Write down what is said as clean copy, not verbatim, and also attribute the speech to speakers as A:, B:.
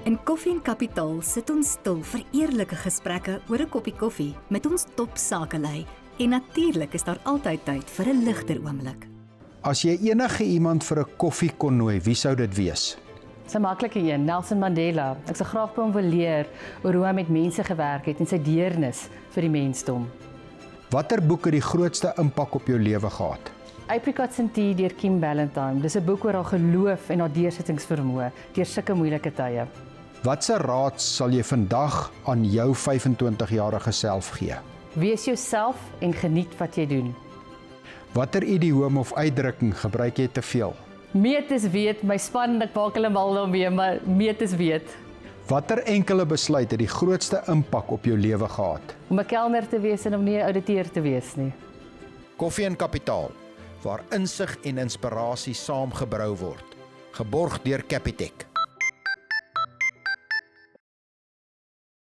A: In Koffie en Kapitaal sit ons stil vir eerlike gesprekke oor 'n koppie koffie met ons top sakelei. En natuurlik is daar altyd tyd vir 'n ligter oomblik.
B: As jy enige iemand vir 'n koffie kon nooi, wie sou dit wees?
C: Dis 'n maklike een, Nelson Mandela. Ek sou graag by hom wil leer oor hoe hy met mense gewerk het en sy deernis vir die mensdom.
B: Watter boek het die grootste impak op jou lewe gehad?
C: Apricots and Tea deur Kim Ballantyne. Dis 'n boek oor haar geloof en haar deursettingsvermoë deur sulke moeilike tye.
B: Watse raad sal jy vandag aan jou 25-jarige self gee?
C: Wees jouself en geniet wat jy doen.
B: Watter idioom of uitdrukking gebruik jy te veel?
C: Meet is weet, my span, ek maak hulle mal daarmee, maar meet is weet.
B: Watter enkele besluit het die grootste impak op jou lewe gehad?
C: Om 'n kelner te wees en om nie 'n ouditeur te wees nie.
D: Koffie en Kapitaal, waar insig en inspirasie saamgebrou word. Geborg deur Capitec.